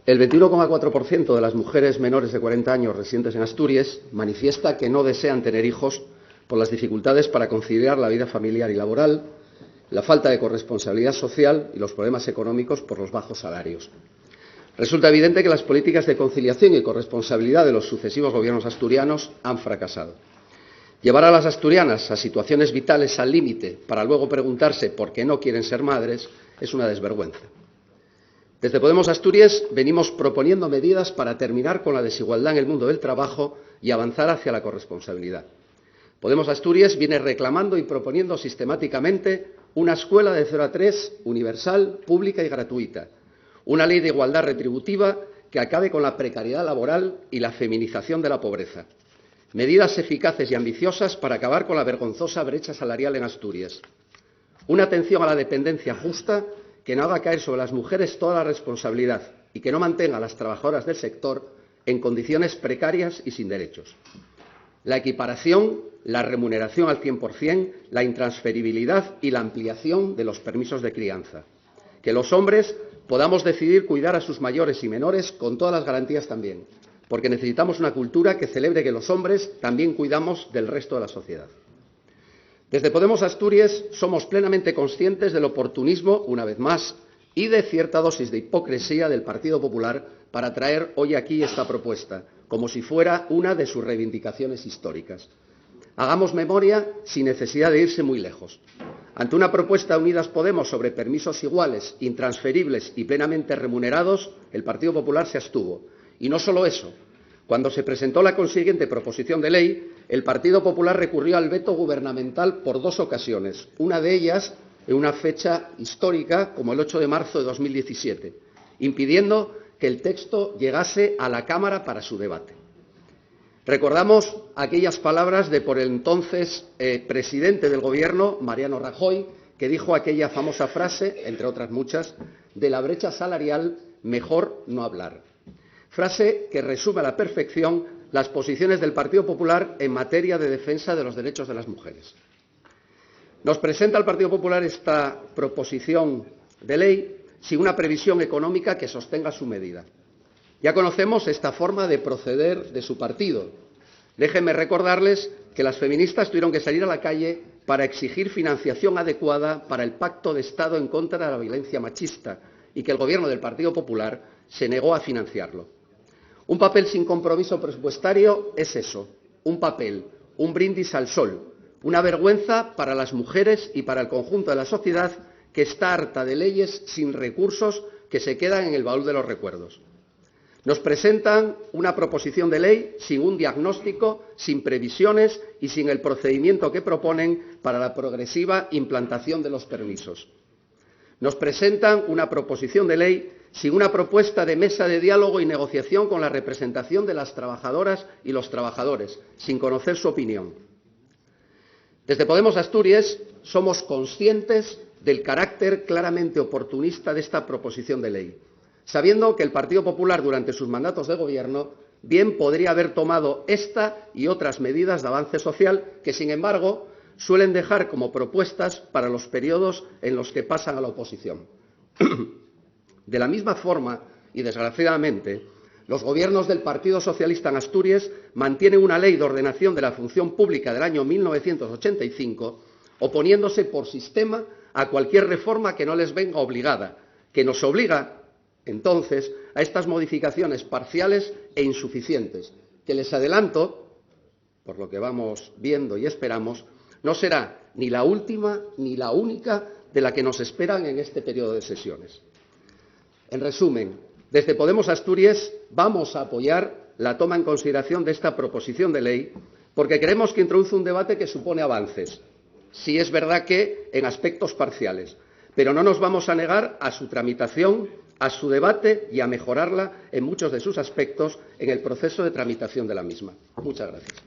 El 21,4% de las mujeres menores de 40 años residentes en Asturias manifiesta que no desean tener hijos por las dificultades para conciliar la vida familiar y laboral, la falta de corresponsabilidad social y los problemas económicos por los bajos salarios. Resulta evidente que las políticas de conciliación y corresponsabilidad de los sucesivos gobiernos asturianos han fracasado. Llevar a las asturianas a situaciones vitales al límite para luego preguntarse por qué no quieren ser madres es una desvergüenza. Desde Podemos Asturias venimos proponiendo medidas para terminar con la desigualdad en el mundo del trabajo y avanzar hacia la corresponsabilidad. Podemos Asturias viene reclamando y proponiendo sistemáticamente una escuela de 0 a 3 universal, pública y gratuita, una ley de igualdad retributiva que acabe con la precariedad laboral y la feminización de la pobreza, medidas eficaces y ambiciosas para acabar con la vergonzosa brecha salarial en Asturias, una atención a la dependencia justa que no haga caer sobre las mujeres toda la responsabilidad y que no mantenga a las trabajadoras del sector en condiciones precarias y sin derechos. La equiparación, la remuneración al 100%, la intransferibilidad y la ampliación de los permisos de crianza. Que los hombres podamos decidir cuidar a sus mayores y menores con todas las garantías también, porque necesitamos una cultura que celebre que los hombres también cuidamos del resto de la sociedad. Desde Podemos Asturias somos plenamente conscientes del oportunismo, una vez más, y de cierta dosis de hipocresía del Partido Popular para traer hoy aquí esta propuesta, como si fuera una de sus reivindicaciones históricas. Hagamos memoria sin necesidad de irse muy lejos. Ante una propuesta de Unidas Podemos sobre permisos iguales, intransferibles y plenamente remunerados, el Partido Popular se abstuvo. Y no solo eso. Cuando se presentó la consiguiente proposición de ley, el Partido Popular recurrió al veto gubernamental por 2 ocasiones, una de ellas en una fecha histórica como el 8 de marzo de 2017, impidiendo que el texto llegase a la Cámara para su debate. Recordamos aquellas palabras de por el entonces presidente del Gobierno, Mariano Rajoy, que dijo aquella famosa frase, entre otras muchas, de la brecha salarial, mejor no hablar. Frase que resume a la perfección las posiciones del Partido Popular en materia de defensa de los derechos de las mujeres. Nos presenta el Partido Popular esta proposición de ley sin una previsión económica que sostenga su medida. Ya conocemos esta forma de proceder de su partido. Déjenme recordarles que las feministas tuvieron que salir a la calle para exigir financiación adecuada para el Pacto de Estado en contra de la violencia machista y que el Gobierno del Partido Popular se negó a financiarlo. Un papel sin compromiso presupuestario es eso, un papel, un brindis al sol, una vergüenza para las mujeres y para el conjunto de la sociedad que está harta de leyes sin recursos que se quedan en el baúl de los recuerdos. Nos presentan una proposición de ley sin un diagnóstico, sin previsiones y sin el procedimiento que proponen para la progresiva implantación de los permisos. Nos presentan una proposición de ley sin una propuesta de mesa de diálogo y negociación con la representación de las trabajadoras y los trabajadores, sin conocer su opinión. Desde Podemos Asturias somos conscientes del carácter claramente oportunista de esta proposición de ley, sabiendo que el Partido Popular durante sus mandatos de gobierno bien podría haber tomado esta y otras medidas de avance social que, sin embargo, suelen dejar como propuestas para los periodos en los que pasan a la oposición. De la misma forma, y desgraciadamente, los gobiernos del Partido Socialista en Asturias mantienen una ley de ordenación de la función pública del año 1985, oponiéndose por sistema a cualquier reforma que no les venga obligada, que nos obliga, entonces, a estas modificaciones parciales e insuficientes, que les adelanto, por lo que vamos viendo y esperamos, no será ni la última ni la única de la que nos esperan en este periodo de sesiones. En resumen, desde Podemos Asturias vamos a apoyar la toma en consideración de esta proposición de ley porque creemos que introduce un debate que supone avances, sí es verdad que en aspectos parciales, pero no nos vamos a negar a su tramitación, a su debate y a mejorarla en muchos de sus aspectos en el proceso de tramitación de la misma. Muchas gracias.